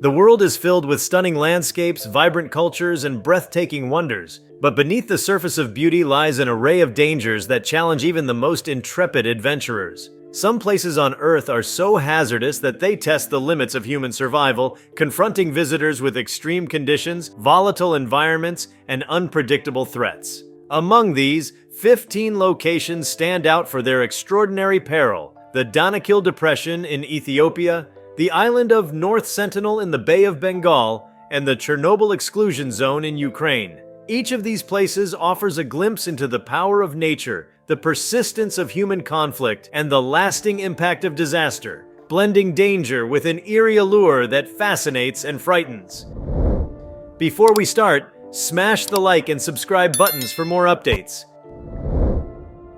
The world is filled with stunning landscapes, vibrant cultures, and breathtaking wonders. But beneath the surface of beauty lies an array of dangers that challenge even the most intrepid adventurers. Some places on Earth are so hazardous that they test the limits of human survival, confronting visitors with extreme conditions, volatile environments, and unpredictable threats. Among these, 15 locations stand out for their extraordinary peril: the Danakil Depression in Ethiopia, the island of North Sentinel in the Bay of Bengal, and the Chernobyl exclusion zone in Ukraine. Each of these places offers a glimpse into the power of nature, the persistence of human conflict, and the lasting impact of disaster, blending danger with an eerie allure that fascinates and frightens. Before we start, smash the like and subscribe buttons for more updates.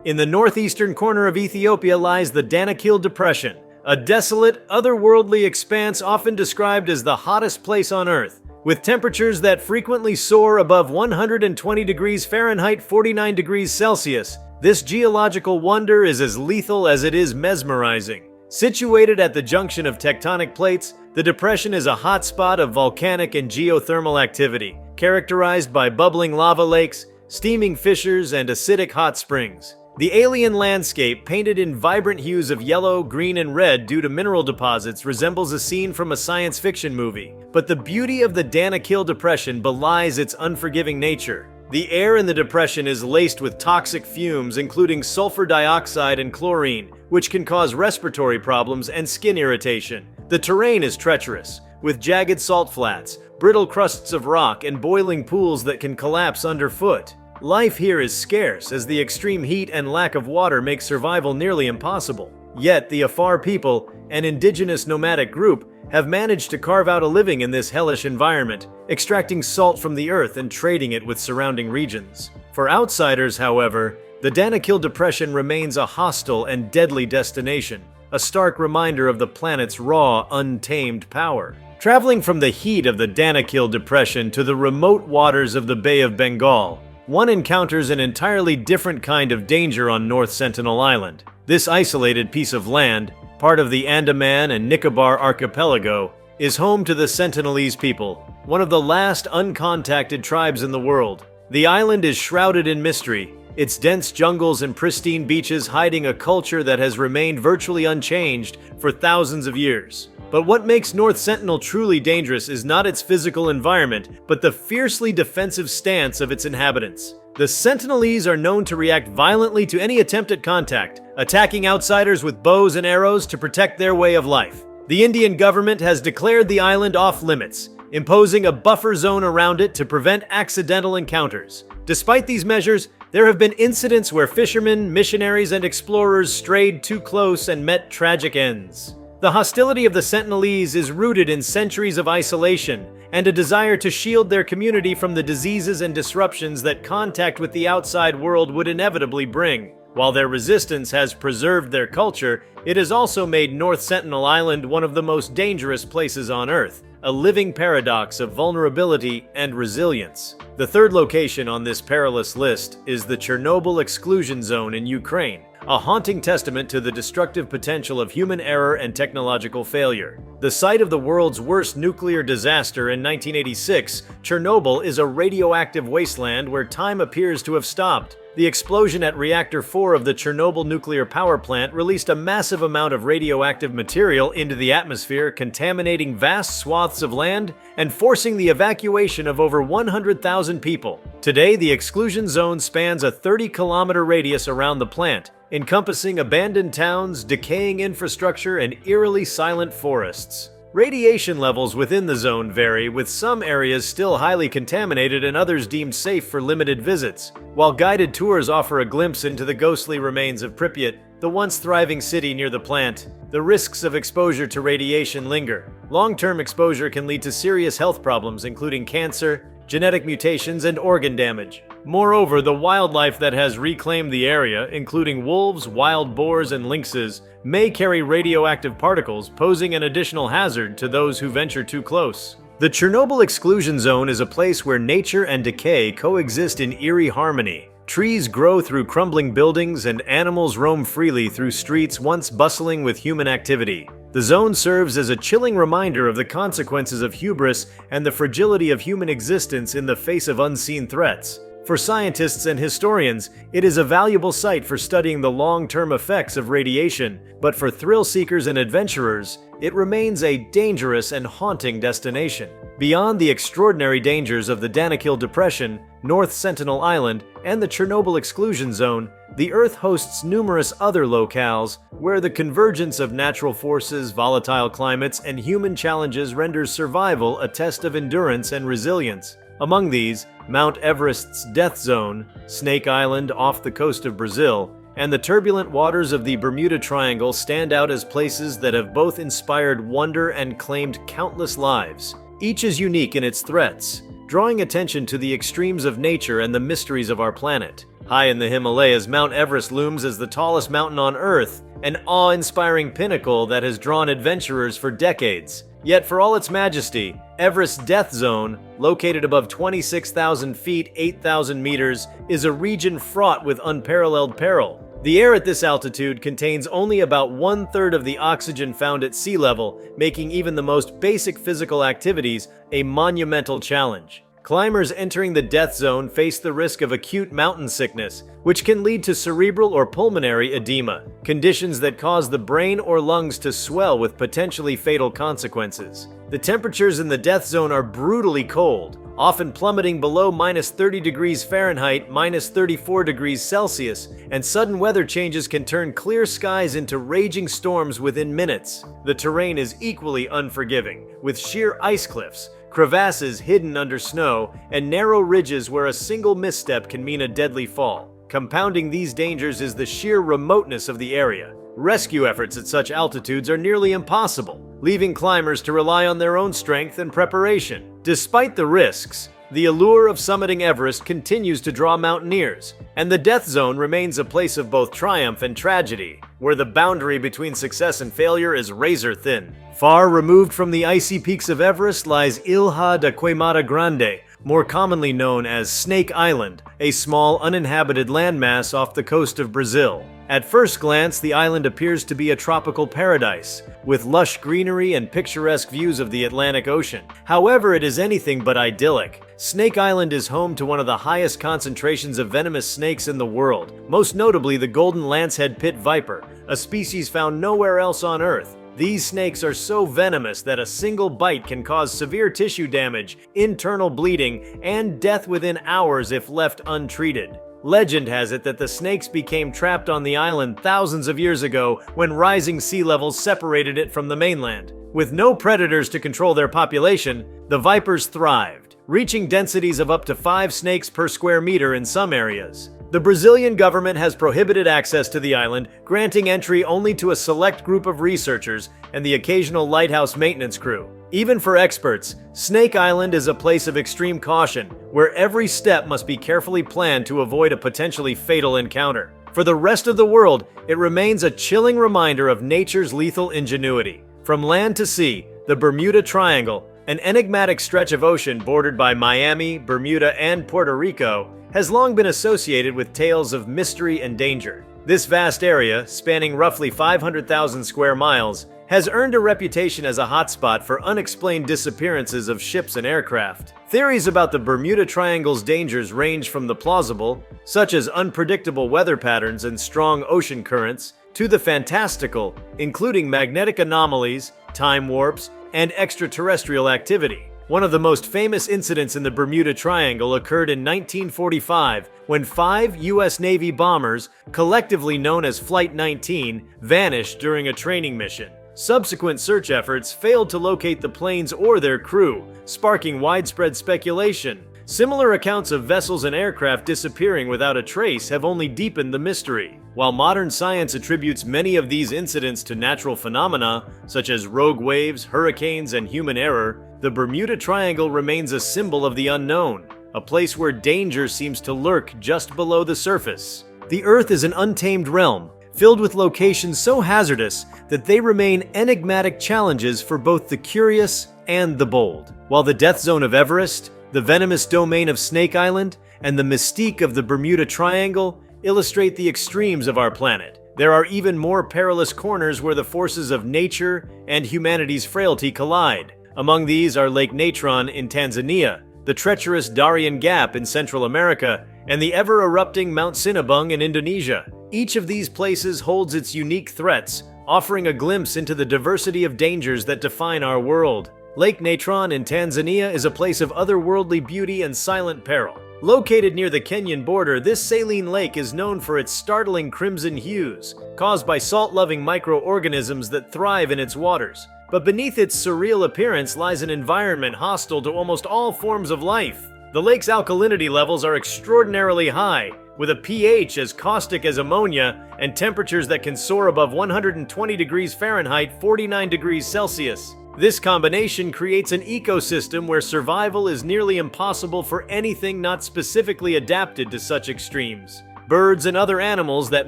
In the northeastern corner of Ethiopia lies the Danakil Depression, a desolate, otherworldly expanse often described as the hottest place on Earth. With temperatures that frequently soar above 120 degrees Fahrenheit, 49 degrees Celsius, this geological wonder is as lethal as it is mesmerizing. Situated at the junction of tectonic plates, the depression is a hotspot of volcanic and geothermal activity, characterized by bubbling lava lakes, steaming fissures, and acidic hot springs. The alien landscape, painted in vibrant hues of yellow, green, and red due to mineral deposits, resembles a scene from a science fiction movie. But the beauty of the Danakil Depression belies its unforgiving nature. The air in the depression is laced with toxic fumes, including sulfur dioxide and chlorine, which can cause respiratory problems and skin irritation. The terrain is treacherous, with jagged salt flats, brittle crusts of rock, and boiling pools that can collapse underfoot. Life here is scarce, as the extreme heat and lack of water make survival nearly impossible. Yet the Afar people, an indigenous nomadic group, have managed to carve out a living in this hellish environment, extracting salt from the earth and trading it with surrounding regions. For outsiders, however, the Danakil Depression remains a hostile and deadly destination, a stark reminder of the planet's raw, untamed power. Traveling from the heat of the Danakil Depression to the remote waters of the Bay of Bengal, one encounters an entirely different kind of danger on North Sentinel Island. This isolated piece of land, part of the Andaman and Nicobar archipelago, is home to the Sentinelese people, one of the last uncontacted tribes in the world. The island is shrouded in mystery, its dense jungles and pristine beaches hiding a culture that has remained virtually unchanged for thousands of years. But what makes North Sentinel truly dangerous is not its physical environment, but the fiercely defensive stance of its inhabitants. The Sentinelese are known to react violently to any attempt at contact, attacking outsiders with bows and arrows to protect their way of life. The Indian government has declared the island off-limits, imposing a buffer zone around it to prevent accidental encounters. Despite these measures, there have been incidents where fishermen, missionaries, and explorers strayed too close and met tragic ends. The hostility of the Sentinelese is rooted in centuries of isolation and a desire to shield their community from the diseases and disruptions that contact with the outside world would inevitably bring. While their resistance has preserved their culture, it has also made North Sentinel Island one of the most dangerous places on Earth, a living paradox of vulnerability and resilience. The third location on this perilous list is the Chernobyl exclusion zone in Ukraine, a haunting testament to the destructive potential of human error and technological failure. The site of the world's worst nuclear disaster in 1986, Chernobyl is a radioactive wasteland where time appears to have stopped. The explosion at Reactor 4 of the Chernobyl nuclear power plant released a massive amount of radioactive material into the atmosphere, contaminating vast swaths of land and forcing the evacuation of over 100,000 people. Today, the exclusion zone spans a 30-kilometer radius around the plant, encompassing abandoned towns, decaying infrastructure, and eerily silent forests. Radiation levels within the zone vary, with some areas still highly contaminated and others deemed safe for limited visits. While guided tours offer a glimpse into the ghostly remains of Pripyat, the once thriving city near the plant, the risks of exposure to radiation linger. Long-term exposure can lead to serious health problems, including cancer, genetic mutations, and organ damage. Moreover, the wildlife that has reclaimed the area, including wolves, wild boars, and lynxes, may carry radioactive particles, posing an additional hazard to those who venture too close. The Chernobyl exclusion zone is a place where nature and decay coexist in eerie harmony. Trees grow through crumbling buildings and animals roam freely through streets once bustling with human activity. The zone serves as a chilling reminder of the consequences of hubris and the fragility of human existence in the face of unseen threats. For scientists and historians, it is a valuable site for studying the long-term effects of radiation, but for thrill seekers and adventurers, it remains a dangerous and haunting destination. Beyond the extraordinary dangers of the Danakil Depression, North Sentinel Island, and the Chernobyl exclusion zone, the Earth hosts numerous other locales where the convergence of natural forces, volatile climates, and human challenges renders survival a test of endurance and resilience. Among these, Mount Everest's Death Zone, Snake Island off the coast of Brazil, and the turbulent waters of the Bermuda Triangle stand out as places that have both inspired wonder and claimed countless lives. Each is unique in its threats, drawing attention to the extremes of nature and the mysteries of our planet. High in the Himalayas, Mount Everest looms as the tallest mountain on Earth, an awe-inspiring pinnacle that has drawn adventurers for decades. Yet for all its majesty, Everest's Death Zone, located above 26,000 feet, 8,000 meters, is a region fraught with unparalleled peril. The air at this altitude contains only about 1/3 of the oxygen found at sea level, making even the most basic physical activities a monumental challenge. Climbers entering the Death Zone face the risk of acute mountain sickness, which can lead to cerebral or pulmonary edema, conditions that cause the brain or lungs to swell with potentially fatal consequences. The temperatures in the Death Zone are brutally cold, often plummeting below -30 degrees Fahrenheit, -34 degrees Celsius, and sudden weather changes can turn clear skies into raging storms within minutes. The terrain is equally unforgiving, with sheer ice cliffs, crevasses hidden under snow, and narrow ridges where a single misstep can mean a deadly fall. Compounding these dangers is the sheer remoteness of the area. Rescue efforts at such altitudes are nearly impossible, leaving climbers to rely on their own strength and preparation. Despite the risks, the allure of summiting Everest continues to draw mountaineers, and the Death Zone remains a place of both triumph and tragedy, where the boundary between success and failure is razor thin. Far removed from the icy peaks of Everest lies Ilha da Queimada Grande, more commonly known as Snake Island, a small uninhabited landmass off the coast of Brazil. At first glance, the island appears to be a tropical paradise, with lush greenery and picturesque views of the Atlantic Ocean. However, it is anything but idyllic. Snake Island is home to one of the highest concentrations of venomous snakes in the world, most notably the golden lancehead pit viper, a species found nowhere else on Earth. These snakes are so venomous that a single bite can cause severe tissue damage, internal bleeding, and death within hours if left untreated. Legend has it that the snakes became trapped on the island thousands of years ago when rising sea levels separated it from the mainland. With no predators to control their population, the vipers thrived, reaching densities of up to 5 snakes per square meter in some areas. The Brazilian government has prohibited access to the island, granting entry only to a select group of researchers and the occasional lighthouse maintenance crew. Even for experts, Snake Island is a place of extreme caution, where every step must be carefully planned to avoid a potentially fatal encounter. For the rest of the world, it remains a chilling reminder of nature's lethal ingenuity. From land to sea, the Bermuda Triangle, an enigmatic stretch of ocean bordered by Miami, Bermuda, and Puerto Rico, has long been associated with tales of mystery and danger. This vast area, spanning roughly 500,000 square miles, has earned a reputation as a hotspot for unexplained disappearances of ships and aircraft. Theories about the Bermuda Triangle's dangers range from the plausible, such as unpredictable weather patterns and strong ocean currents, to the fantastical, including magnetic anomalies, time warps, and extraterrestrial activity. One of the most famous incidents in the Bermuda Triangle occurred in 1945 when 5 U.S. Navy bombers, collectively known as Flight 19, vanished during a training mission. Subsequent search efforts failed to locate the planes or their crew, sparking widespread speculation. Similar accounts of vessels and aircraft disappearing without a trace have only deepened the mystery. While modern science attributes many of these incidents to natural phenomena, such as rogue waves, hurricanes, and human error, the Bermuda Triangle remains a symbol of the unknown, a place where danger seems to lurk just below the surface. The Earth is an untamed realm, filled with locations so hazardous that they remain enigmatic challenges for both the curious and the bold. While the death zone of Everest, the venomous domain of Snake Island, and the mystique of the Bermuda Triangle illustrate the extremes of our planet, there are even more perilous corners where the forces of nature and humanity's frailty collide. Among these are Lake Natron in Tanzania, the treacherous Darien Gap in Central America, and the ever-erupting Mount Sinabung in Indonesia. Each of these places holds its unique threats, offering a glimpse into the diversity of dangers that define our world. Lake Natron in Tanzania is a place of otherworldly beauty and silent peril. Located near the Kenyan border, this saline lake is known for its startling crimson hues, caused by salt-loving microorganisms that thrive in its waters. But beneath its surreal appearance lies an environment hostile to almost all forms of life. The lake's alkalinity levels are extraordinarily high, with a pH as caustic as ammonia and temperatures that can soar above 120 degrees Fahrenheit, 49 degrees Celsius. This combination creates an ecosystem where survival is nearly impossible for anything not specifically adapted to such extremes. Birds and other animals that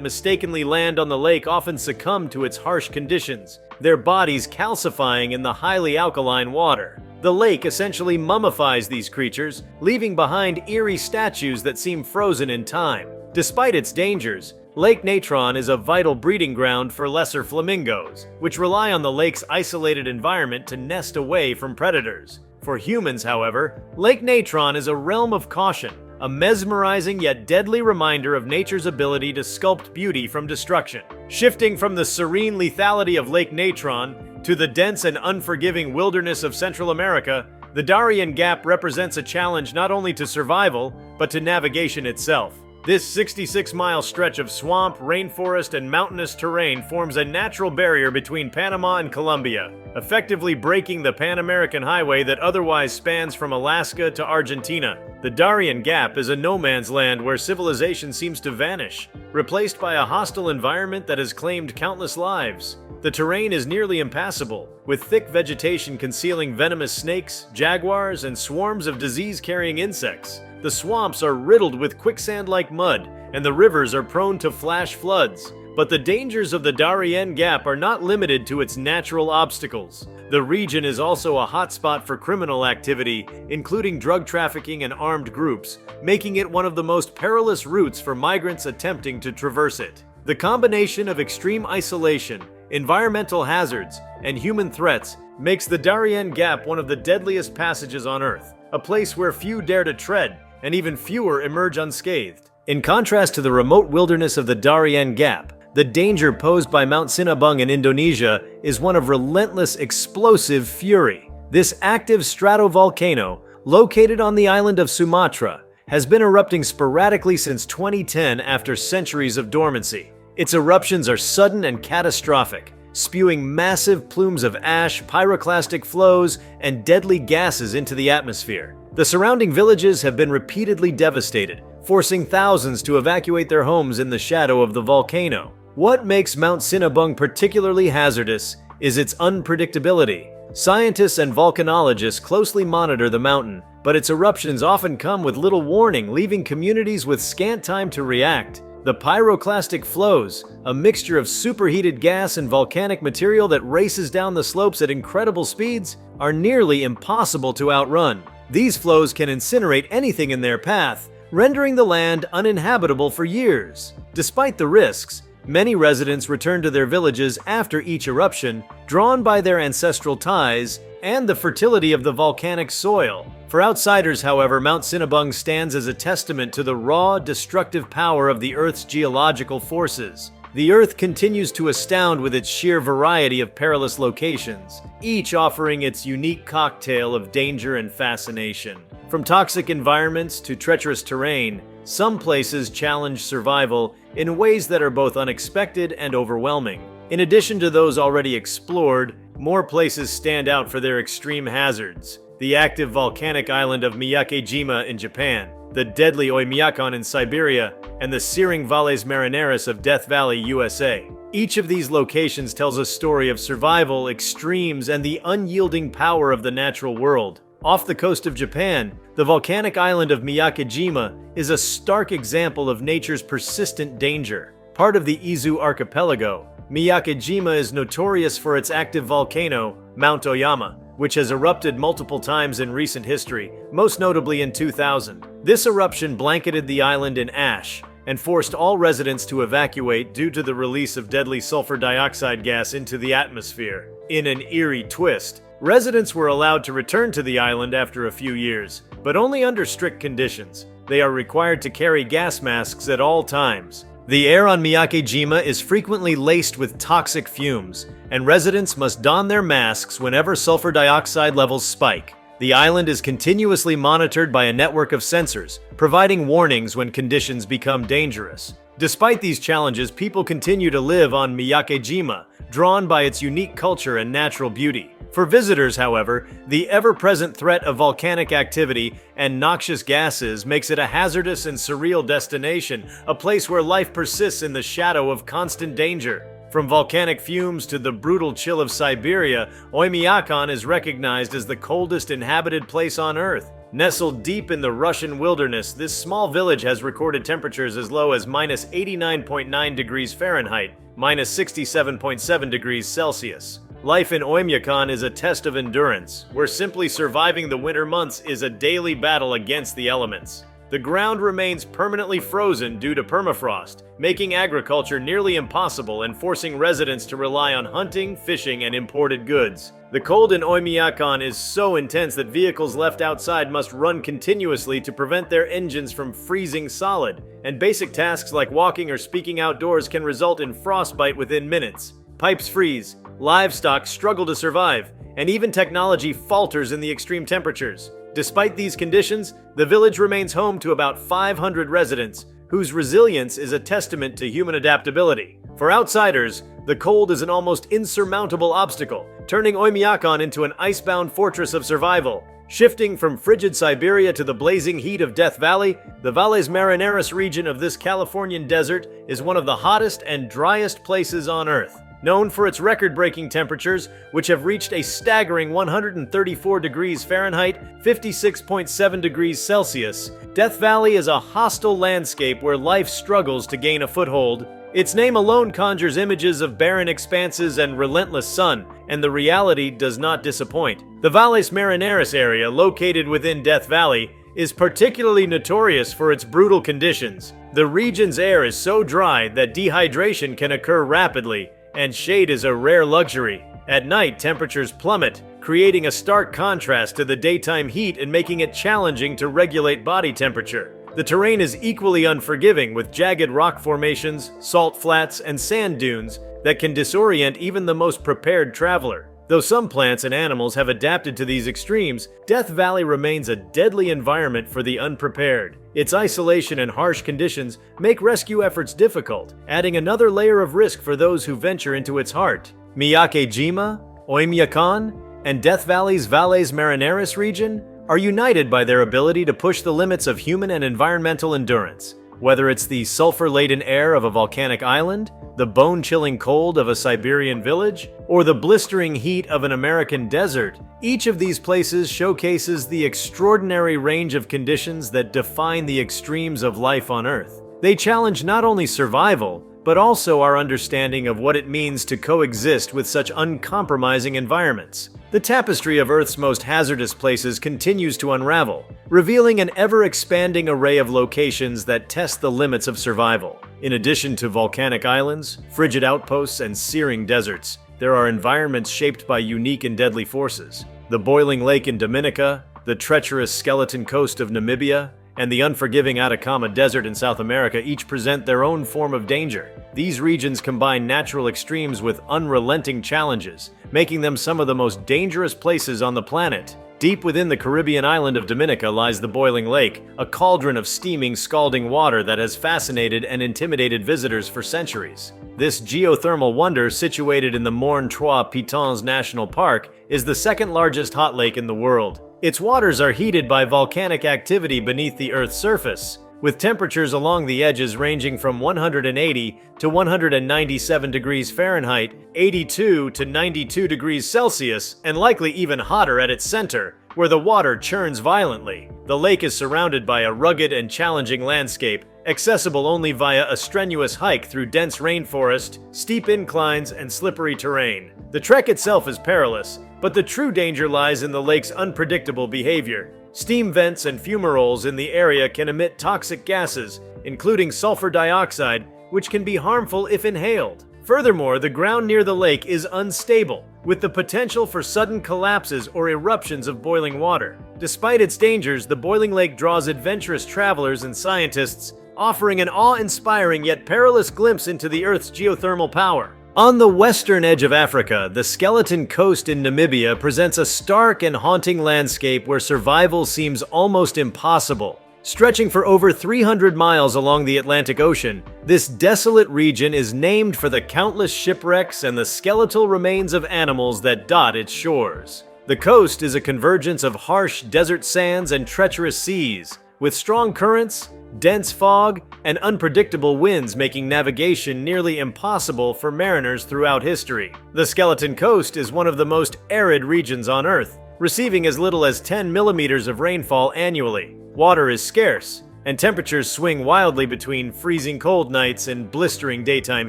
mistakenly land on the lake often succumb to its harsh conditions, their bodies calcifying in the highly alkaline water. The lake essentially mummifies these creatures, leaving behind eerie statues that seem frozen in time. Despite its dangers, Lake Natron is a vital breeding ground for lesser flamingos, which rely on the lake's isolated environment to nest away from predators. For humans, however, Lake Natron is a realm of caution, a mesmerizing yet deadly reminder of nature's ability to sculpt beauty from destruction. Shifting from the serene lethality of Lake Natron to the dense and unforgiving wilderness of Central America, the Darien Gap represents a challenge not only to survival, but to navigation itself. This 66-mile stretch of swamp, rainforest, and mountainous terrain forms a natural barrier between Panama and Colombia, effectively breaking the Pan-American highway that otherwise spans from Alaska to Argentina. The Darien Gap is a no-man's land where civilization seems to vanish, replaced by a hostile environment that has claimed countless lives. The terrain is nearly impassable, with thick vegetation concealing venomous snakes, jaguars, and swarms of disease-carrying insects. The swamps are riddled with quicksand-like mud, and the rivers are prone to flash floods. But the dangers of the Darien Gap are not limited to its natural obstacles. The region is also a hotspot for criminal activity, including drug trafficking and armed groups, making it one of the most perilous routes for migrants attempting to traverse it. The combination of extreme isolation, environmental hazards, and human threats makes the Darien Gap one of the deadliest passages on Earth, a place where few dare to tread, and even fewer emerge unscathed. In contrast to the remote wilderness of the Darien Gap, the danger posed by Mount Sinabung in Indonesia is one of relentless, explosive fury. This active stratovolcano, located on the island of Sumatra, has been erupting sporadically since 2010 after centuries of dormancy. Its eruptions are sudden and catastrophic, spewing massive plumes of ash, pyroclastic flows, and deadly gases into the atmosphere. The surrounding villages have been repeatedly devastated, forcing thousands to evacuate their homes in the shadow of the volcano. What makes Mount Sinabung particularly hazardous is its unpredictability. Scientists and volcanologists closely monitor the mountain, but its eruptions often come with little warning, leaving communities with scant time to react. The pyroclastic flows, a mixture of superheated gas and volcanic material that races down the slopes at incredible speeds, are nearly impossible to outrun. These flows can incinerate anything in their path, rendering the land uninhabitable for years. Despite the risks, many residents return to their villages after each eruption, drawn by their ancestral ties and the fertility of the volcanic soil. For outsiders, however, Mount Sinabung stands as a testament to the raw, destructive power of the Earth's geological forces. The Earth continues to astound with its sheer variety of perilous locations, each offering its unique cocktail of danger and fascination. From toxic environments to treacherous terrain, some places challenge survival in ways that are both unexpected and overwhelming. In addition to those already explored, more places stand out for their extreme hazards. The active volcanic island of Miyake-jima in Japan, the deadly Oymyakon in Siberia, and the searing Valles Marineris of Death Valley, USA. Each of these locations tells a story of survival, extremes, and the unyielding power of the natural world. Off the coast of Japan, the volcanic island of Miyake-jima is a stark example of nature's persistent danger. Part of the Izu archipelago, Miyake-jima is notorious for its active volcano, Mount Oyama, which has erupted multiple times in recent history, most notably in 2000. This eruption blanketed the island in ash, and forced all residents to evacuate due to the release of deadly sulfur dioxide gas into the atmosphere. In an eerie twist, residents were allowed to return to the island after a few years, but only under strict conditions. They are required to carry gas masks at all times. The air on Miyake-jima is frequently laced with toxic fumes, and residents must don their masks whenever sulfur dioxide levels spike. The island is continuously monitored by a network of sensors, providing warnings when conditions become dangerous. Despite these challenges, people continue to live on Miyake-jima, drawn by its unique culture and natural beauty. For visitors, however, the ever-present threat of volcanic activity and noxious gases makes it a hazardous and surreal destination, a place where life persists in the shadow of constant danger. From volcanic fumes to the brutal chill of Siberia, Oymyakon is recognized as the coldest inhabited place on Earth. Nestled deep in the Russian wilderness, this small village has recorded temperatures as low as -89.9 degrees Fahrenheit, -67.7 degrees Celsius. Life in Oymyakon is a test of endurance, where simply surviving the winter months is a daily battle against the elements. The ground remains permanently frozen due to permafrost, making agriculture nearly impossible and forcing residents to rely on hunting, fishing, and imported goods. The cold in Oymyakon is so intense that vehicles left outside must run continuously to prevent their engines from freezing solid, and basic tasks like walking or speaking outdoors can result in frostbite within minutes. Pipes freeze, livestock struggle to survive, and even technology falters in the extreme temperatures. Despite these conditions, the village remains home to about 500 residents, whose resilience is a testament to human adaptability. For outsiders, the cold is an almost insurmountable obstacle, turning Oymyakon into an icebound fortress of survival. Shifting from frigid Siberia to the blazing heat of Death Valley, the Valles Marineris region of this Californian desert is one of the hottest and driest places on Earth. Known for its record-breaking temperatures, which have reached a staggering 134 degrees Fahrenheit, 56.7 degrees Celsius, Death Valley is a hostile landscape where life struggles to gain a foothold. Its name alone conjures images of barren expanses and relentless sun, and the reality does not disappoint. The Valles Marineris area, located within Death Valley, is particularly notorious for its brutal conditions. The region's air is so dry that dehydration can occur rapidly, and shade is a rare luxury. At night, temperatures plummet, creating a stark contrast to the daytime heat and making it challenging to regulate body temperature. The terrain is equally unforgiving, with jagged rock formations, salt flats, and sand dunes that can disorient even the most prepared traveler. Though some plants and animals have adapted to these extremes, Death Valley remains a deadly environment for the unprepared. Its isolation and harsh conditions make rescue efforts difficult, adding another layer of risk for those who venture into its heart. Miyake-jima, Oymyakon, and Death Valley's Valles Marineris region are united by their ability to push the limits of human and environmental endurance. Whether it's the sulfur-laden air of a volcanic island, the bone-chilling cold of a Siberian village, or the blistering heat of an American desert, each of these places showcases the extraordinary range of conditions that define the extremes of life on Earth. They challenge not only survival, but also our understanding of what it means to coexist with such uncompromising environments. The tapestry of Earth's most hazardous places continues to unravel, revealing an ever-expanding array of locations that test the limits of survival. In addition to volcanic islands, frigid outposts, and searing deserts, there are environments shaped by unique and deadly forces. The boiling lake in Dominica, the treacherous skeleton coast of Namibia, and the unforgiving Atacama Desert in South America each present their own form of danger. These regions combine natural extremes with unrelenting challenges, making them some of the most dangerous places on the planet. Deep within the Caribbean island of Dominica lies the Boiling Lake, a cauldron of steaming, scalding water that has fascinated and intimidated visitors for centuries. This geothermal wonder, situated in the Morne Trois Pitons National Park, is the second largest hot lake in the world. Its waters are heated by volcanic activity beneath the Earth's surface, with temperatures along the edges ranging from 180 to 197 degrees Fahrenheit, 82 to 92 degrees Celsius, and likely even hotter at its center, where the water churns violently. The lake is surrounded by a rugged and challenging landscape, accessible only via a strenuous hike through dense rainforest, steep inclines, and slippery terrain. The trek itself is perilous, but the true danger lies in the lake's unpredictable behavior. Steam vents and fumaroles in the area can emit toxic gases, including sulfur dioxide, which can be harmful if inhaled. Furthermore, the ground near the lake is unstable, with the potential for sudden collapses or eruptions of boiling water. Despite its dangers, the boiling lake draws adventurous travelers and scientists, offering an awe-inspiring yet perilous glimpse into the Earth's geothermal power. On the western edge of Africa, the Skeleton Coast in Namibia presents a stark and haunting landscape where survival seems almost impossible. Stretching for over 300 miles along the Atlantic Ocean, this desolate region is named for the countless shipwrecks and the skeletal remains of animals that dot its shores. The coast is a convergence of harsh desert sands and treacherous seas, with strong currents, dense fog, and unpredictable winds making navigation nearly impossible for mariners throughout history. The Skeleton Coast is one of the most arid regions on Earth, receiving as little as 10 millimeters of rainfall annually. Water is scarce, and temperatures swing wildly between freezing cold nights and blistering daytime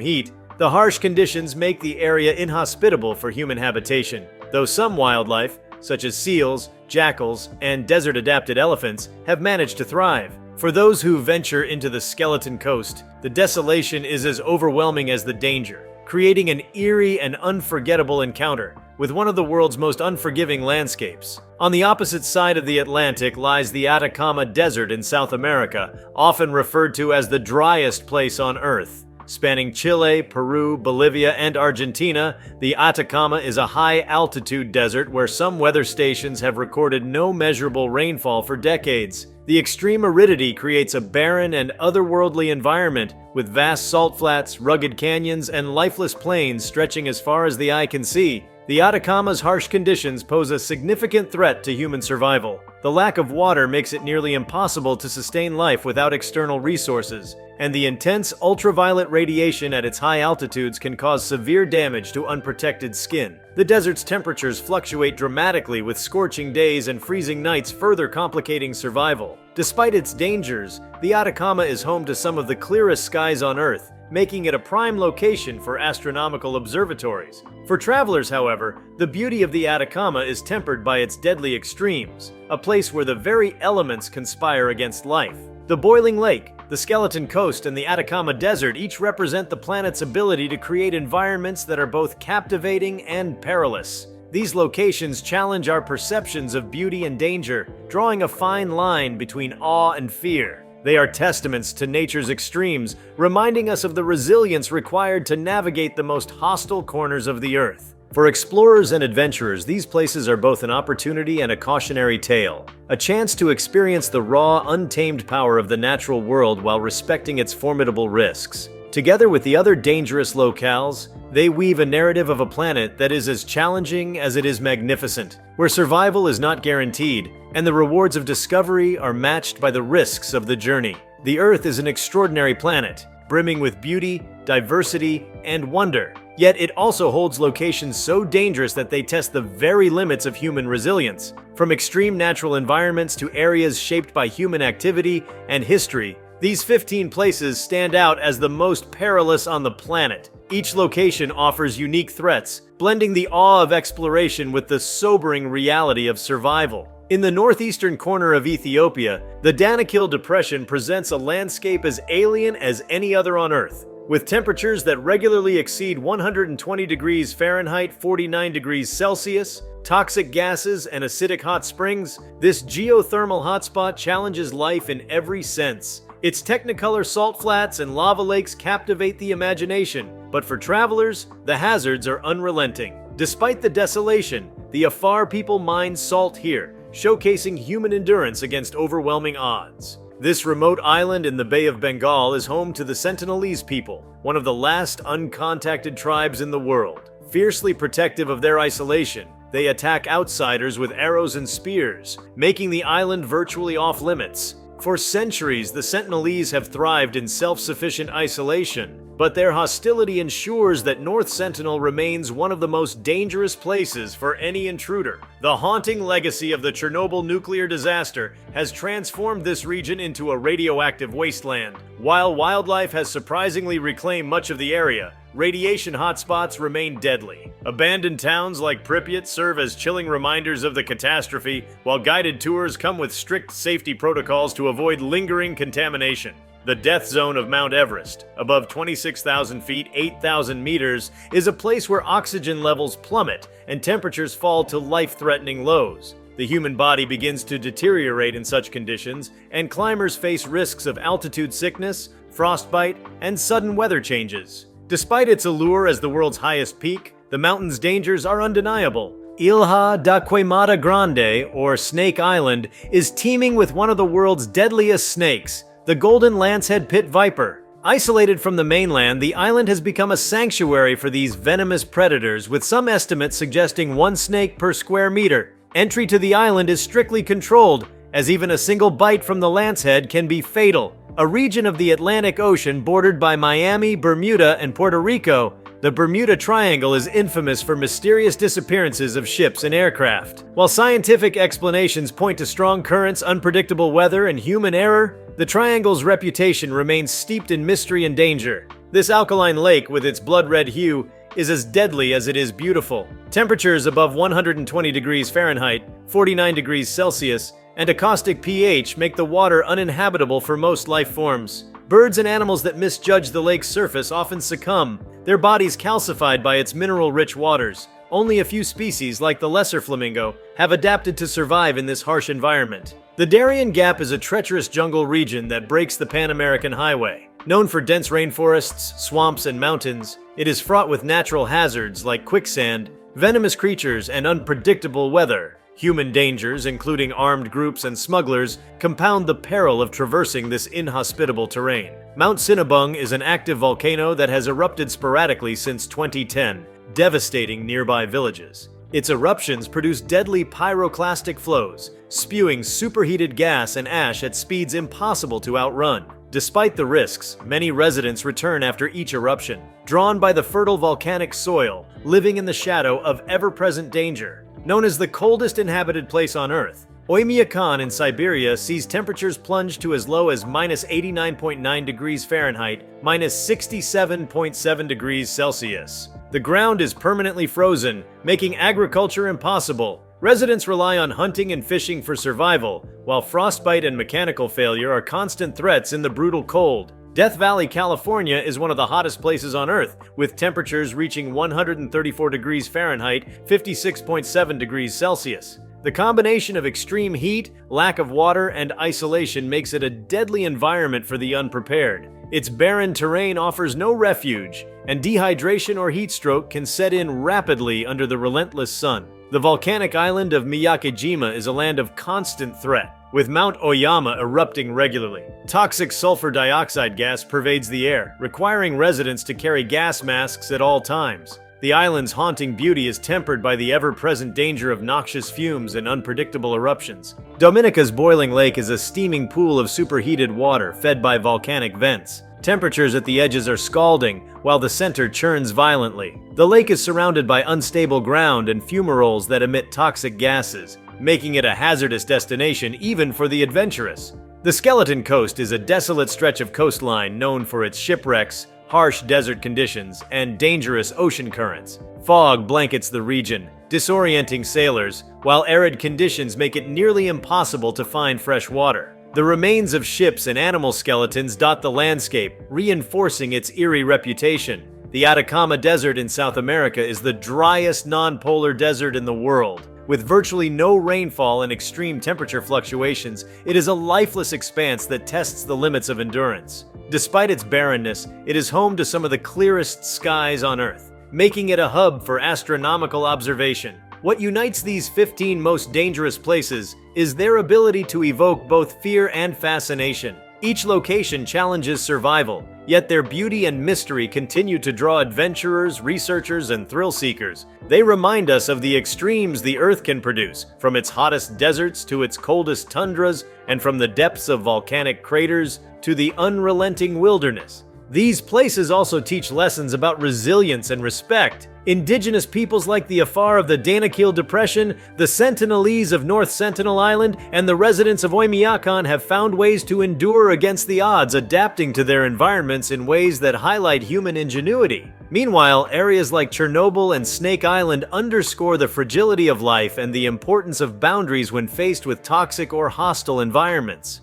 heat. The harsh conditions make the area inhospitable for human habitation, though some wildlife, such as seals, jackals, and desert-adapted elephants, have managed to thrive. For those who venture into the Skeleton Coast, the desolation is as overwhelming as the danger, creating an eerie and unforgettable encounter with one of the world's most unforgiving landscapes. On the opposite side of the Atlantic lies the Atacama Desert in South America, often referred to as the driest place on Earth. Spanning Chile, Peru, Bolivia, and Argentina, the Atacama is a high-altitude desert where some weather stations have recorded no measurable rainfall for decades. The extreme aridity creates a barren and otherworldly environment, with vast salt flats, rugged canyons, and lifeless plains stretching as far as the eye can see. The Atacama's harsh conditions pose a significant threat to human survival. The lack of water makes it nearly impossible to sustain life without external resources, and the intense ultraviolet radiation at its high altitudes can cause severe damage to unprotected skin. The desert's temperatures fluctuate dramatically, with scorching days and freezing nights further complicating survival. Despite its dangers, the Atacama is home to some of the clearest skies on Earth, making it a prime location for astronomical observatories. For travelers, however, the beauty of the Atacama is tempered by its deadly extremes, a place where the very elements conspire against life. The boiling lake, the Skeleton Coast, and the Atacama Desert each represent the planet's ability to create environments that are both captivating and perilous. These locations challenge our perceptions of beauty and danger, drawing a fine line between awe and fear. They are testaments to nature's extremes, reminding us of the resilience required to navigate the most hostile corners of the Earth. For explorers and adventurers, these places are both an opportunity and a cautionary tale, a chance to experience the raw, untamed power of the natural world while respecting its formidable risks. Together with the other dangerous locales, they weave a narrative of a planet that is as challenging as it is magnificent, where survival is not guaranteed, and the rewards of discovery are matched by the risks of the journey. The Earth is an extraordinary planet, brimming with beauty, diversity, and wonder. Yet it also holds locations so dangerous that they test the very limits of human resilience. From extreme natural environments to areas shaped by human activity and history, these 15 places stand out as the most perilous on the planet. Each location offers unique threats, blending the awe of exploration with the sobering reality of survival. In the northeastern corner of Ethiopia, the Danakil Depression presents a landscape as alien as any other on Earth. With temperatures that regularly exceed 120 degrees Fahrenheit, 49 degrees Celsius, toxic gases, and acidic hot springs, this geothermal hotspot challenges life in every sense. Its technicolor salt flats and lava lakes captivate the imagination, but for travelers, the hazards are unrelenting. Despite the desolation, the Afar people mine salt here, showcasing human endurance against overwhelming odds. This remote island in the Bay of Bengal is home to the Sentinelese people, one of the last uncontacted tribes in the world. Fiercely protective of their isolation, they attack outsiders with arrows and spears, making the island virtually off-limits. For centuries, the Sentinelese have thrived in self-sufficient isolation, but their hostility ensures that North Sentinel remains one of the most dangerous places for any intruder. The haunting legacy of the Chernobyl nuclear disaster has transformed this region into a radioactive wasteland. While wildlife has surprisingly reclaimed much of the area, radiation hotspots remain deadly. Abandoned towns like Pripyat serve as chilling reminders of the catastrophe, while guided tours come with strict safety protocols to avoid lingering contamination. The death zone of Mount Everest, above 26,000 feet, 8,000 meters, is a place where oxygen levels plummet and temperatures fall to life-threatening lows. The human body begins to deteriorate in such conditions, and climbers face risks of altitude sickness, frostbite, and sudden weather changes. Despite its allure as the world's highest peak, the mountain's dangers are undeniable. Ilha da Queimada Grande, or Snake Island, is teeming with one of the world's deadliest snakes, the golden lancehead pit viper. Isolated from the mainland, the island has become a sanctuary for these venomous predators, with some estimates suggesting one snake per square meter. Entry to the island is strictly controlled, as even a single bite from the lancehead can be fatal. A region of the Atlantic Ocean bordered by Miami, Bermuda, and Puerto Rico, the Bermuda Triangle is infamous for mysterious disappearances of ships and aircraft. While scientific explanations point to strong currents, unpredictable weather, and human error, the Triangle's reputation remains steeped in mystery and danger. This alkaline lake, with its blood-red hue, is as deadly as it is beautiful. Temperatures above 120 degrees Fahrenheit, 49 degrees Celsius, and a caustic pH make the water uninhabitable for most life forms. Birds and animals that misjudge the lake's surface often succumb, their bodies calcified by its mineral-rich waters. Only a few species, like the lesser flamingo, have adapted to survive in this harsh environment. The Darien Gap is a treacherous jungle region that breaks the Pan-American Highway. Known for dense rainforests, swamps, and mountains, it is fraught with natural hazards like quicksand, venomous creatures, and unpredictable weather. Human dangers, including armed groups and smugglers, compound the peril of traversing this inhospitable terrain. Mount Sinabung is an active volcano that has erupted sporadically since 2010, devastating nearby villages. Its eruptions produce deadly pyroclastic flows, spewing superheated gas and ash at speeds impossible to outrun. Despite the risks, many residents return after each eruption, drawn by the fertile volcanic soil, living in the shadow of ever-present danger. Known as the coldest inhabited place on Earth, Oymyakon in Siberia sees temperatures plunge to as low as minus 89.9 degrees Fahrenheit, minus 67.7 degrees Celsius. The ground is permanently frozen, making agriculture impossible. Residents rely on hunting and fishing for survival, while frostbite and mechanical failure are constant threats in the brutal cold. Death Valley, California is one of the hottest places on Earth, with temperatures reaching 134 degrees Fahrenheit, 56.7 degrees Celsius. The combination of extreme heat, lack of water, and isolation makes it a deadly environment for the unprepared. Its barren terrain offers no refuge, and dehydration or heat stroke can set in rapidly under the relentless sun. The volcanic island of Miyakejima is a land of constant threat, with Mount Oyama erupting regularly. Toxic sulfur dioxide gas pervades the air, requiring residents to carry gas masks at all times. The island's haunting beauty is tempered by the ever-present danger of noxious fumes and unpredictable eruptions. Dominica's boiling lake is a steaming pool of superheated water fed by volcanic vents. Temperatures at the edges are scalding, while the center churns violently. The lake is surrounded by unstable ground and fumaroles that emit toxic gases, making it a hazardous destination even for the adventurous. The Skeleton Coast is a desolate stretch of coastline known for its shipwrecks, harsh desert conditions, and dangerous ocean currents. Fog blankets the region, disorienting sailors, while arid conditions make it nearly impossible to find fresh water. The remains of ships and animal skeletons dot the landscape, reinforcing its eerie reputation. The Atacama Desert in South America is the driest non-polar desert in the world. With virtually no rainfall and extreme temperature fluctuations, it is a lifeless expanse that tests the limits of endurance. Despite its barrenness, it is home to some of the clearest skies on Earth, making it a hub for astronomical observation. What unites these 15 most dangerous places is their ability to evoke both fear and fascination. Each location challenges survival, yet their beauty and mystery continue to draw adventurers, researchers, and thrill-seekers. They remind us of the extremes the Earth can produce, from its hottest deserts to its coldest tundras, and from the depths of volcanic craters to the unrelenting wilderness. These places also teach lessons about resilience and respect. Indigenous peoples like the Afar of the Danakil Depression, the Sentinelese of North Sentinel Island, and the residents of Oymyakon have found ways to endure against the odds, adapting to their environments in ways that highlight human ingenuity. Meanwhile, areas like Chernobyl and Snake Island underscore the fragility of life and the importance of boundaries when faced with toxic or hostile environments.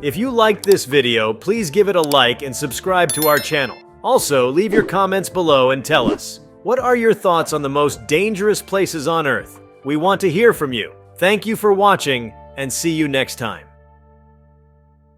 If you liked this video, please give it a like and subscribe to our channel. Also, leave your comments below and tell us, what are your thoughts on the most dangerous places on Earth? We want to hear from you. Thank you for watching, and see you next time.